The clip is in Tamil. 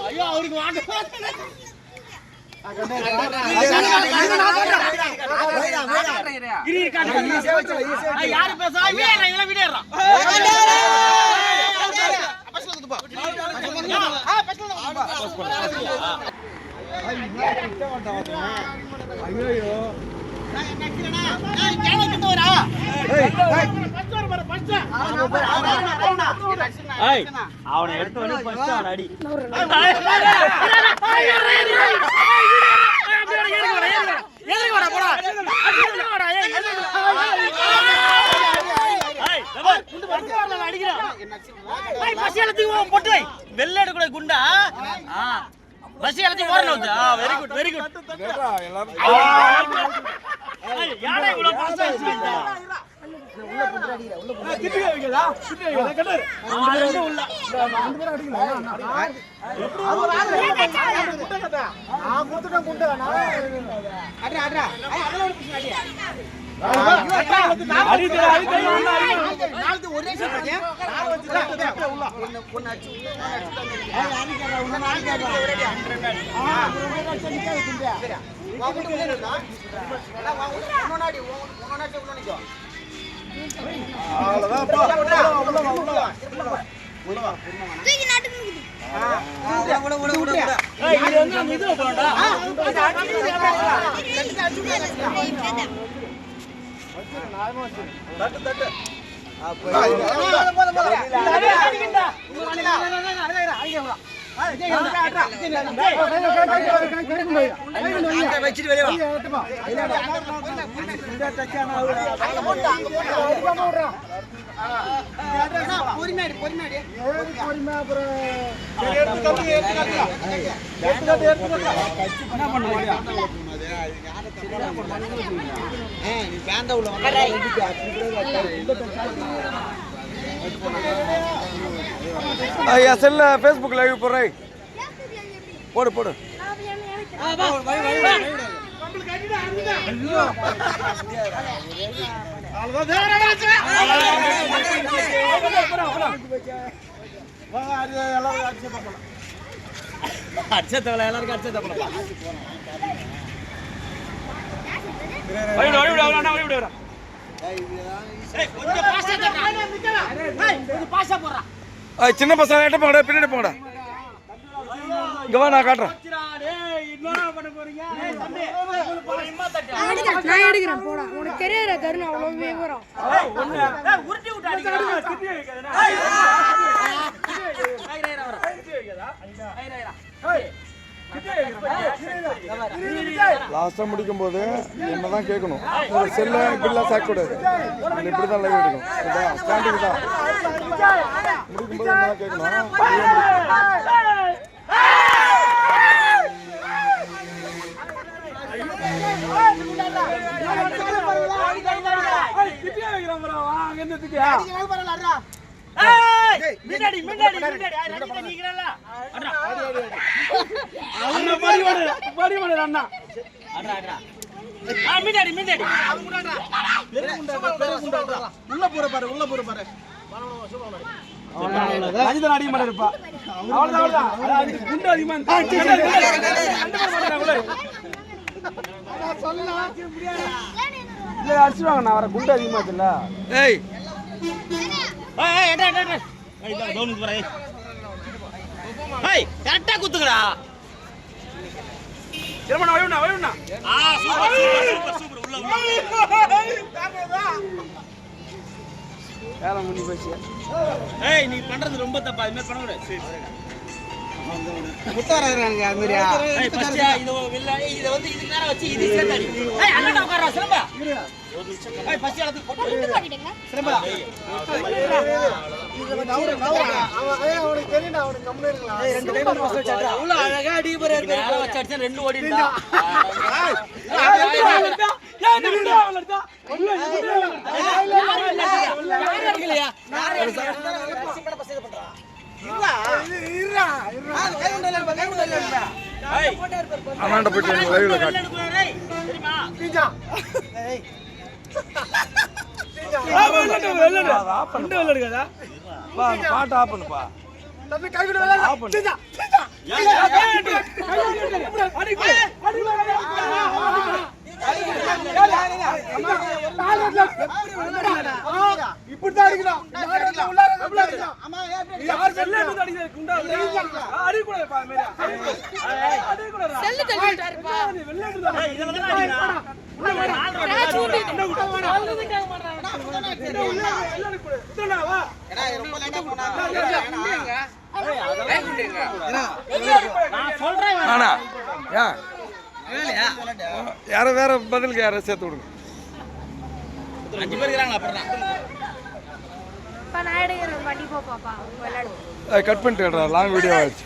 ஐயோ அவருக்கு யாரு பேசா அவனை எடுத்து அடி வெள்ள எடுக்கூட குண்டா பஸ் எல்லாத்தையும் ஓரணும். Very good very good. யாரே இவ்வளவு பாஸ் ஆயிடுச்சு உள்ள புடிச்சு அடிக்குற உள்ள புடிச்சு திட்டி வைக்கடா திட்டி வைக்கடா கட்டர் ரெண்டு உள்ள ரெண்டு பேரும் அடிக்கல அவர் ஆடுற குண்டை கட்டா குடுத்துட்டேன் குண்டை அட்ரா அட்ரா அதல ஒரு புடிச்சு அடியா அடிடா நாளைக்கு ஒரே ஷாட் அடியா நான் வந்து உள்ள ஒன்னு அடிச்சு அடிக்கறா உன்ன நாளைக்கு ஒரே அடி 100 பேட் ஒரு அடிச்சு நிக்காத குண்டை வாங்க உள்ள இருந்தா எல்லாம் வாங்க முன்னாடி உள்ள நிக்கோ அவ்வளவுதான் உள்ள வா தூக்கி நாட்டு நிக்குது உள்ள ஏய் இது வந்து மிதுல போறடா தட்டு தட்டு அடிக்கடா வச்சிட்டு வெளிய வா பொறுமையாடி பொறுமையாடி பொறுமையா அப்புறம் என்ன பண்ணுவாங்க நீ பேந்த உள்ள ஐயா செல்ல Facebook லைவ் போறேன் போடு போடு அடிச்சதவள எல்லாரும் அடிச்சதவள சின்ன பசங்க கிட்ட போங்கடா பின்னாடி போங்கடா இங்க வா நான் காட்டுறேன் நான் எடுக்கிறேன் போடா உனக்கு தெரியாத கருணை அவ்வளவு வேகரம் உருட்டி விட்டு அடிக்கிறா லாஸ்டா முடிக்கும் போது என்னதான் கேட்கணும் செல்ல இப்படிலாம் சேர்க்க கூடாது இப்படிதான் லைவ் எடுக்கணும் ஸ்டாண்டிங் தான் முடிக்கும் போது என்னதான் கேட்கணும் மின்னாடி மின்னாடி மின்னாடி ரஞ்சித் நீங்கறல அடடா அண்ணா பாடி ஓடு அண்ணா அடடா அடடா மின்னாடி மின்னாடி உள்ள போற பாரு ரஞ்சித் அடி மாட இருப்பா அவ்வளவுதான் அது குண்டு அதிகமா நான் சொல்லலாம் முடியாது இல்ல அடிச்சுவாங்க நான் வர குண்டு அதிகமா இல்ல ஏய் ஏய் எடா எடா ஏய் இதோ டவுனுக்கு போறே ஏய் கரெக்ட்டா குத்துங்கடா திருமண வயவுனா சூப்பர் உள்ள வேற முனி போச்சு ஏய் நீ பண்றது ரொம்ப தப்பா அது மாதிரி பண்ண கூடாது சரி முத்தாராங்க அது மாதிரியா ஏய் பச்சா இத வந்து இதுக்கு நேரா வச்சு இது சேர்த்தாடி ஏய் அண்ணா உட்கார்றா சிலம்பா ஒரு நிமிஷம் ஏய் பச்சா அது போட்டு பண்ணிட்டீங்க சிலம்பா அவனுக்கு தெரியும்டா அவனுக்கு கம்முனு இருக்கலாம் ஏய் ரெண்டு டைம் பாஸ் வச்சாடா உள்ள அழகா அடி போற நேரா வச்சு அடிச்சா ரெண்டு ஓடிடா ஏய் நில்லுடா அவளடா உள்ள யார் அடிக்கலையா யார் சிம்பட பசங்க பண்றா இருடா அது கை உண்டல ஏய் அண்ணாண்ட போயிட்டு லைவ்ல காட்டு தெரியுமா பீஜா ஏய் பாட்டு ஆஃப் பண்ணுப்பா. தம்பி கை விட வேலை ஆஃப் பண்ணு. இப்படிதான் அடிக்கணும். செல்லு தள்ளிட்டாருப்பா ஆனா யார வேற பதிலுக்கு யார சேர்த்து விடுங்க. 5 பேர் இருக்காங்க அப்புறம் நான் எடுக்கிறேன். கண்டிப்பா பாப்பா விளையாடு கட் பண்ணிட்டு லாங் வீடியோ ஆயிடுச்சு.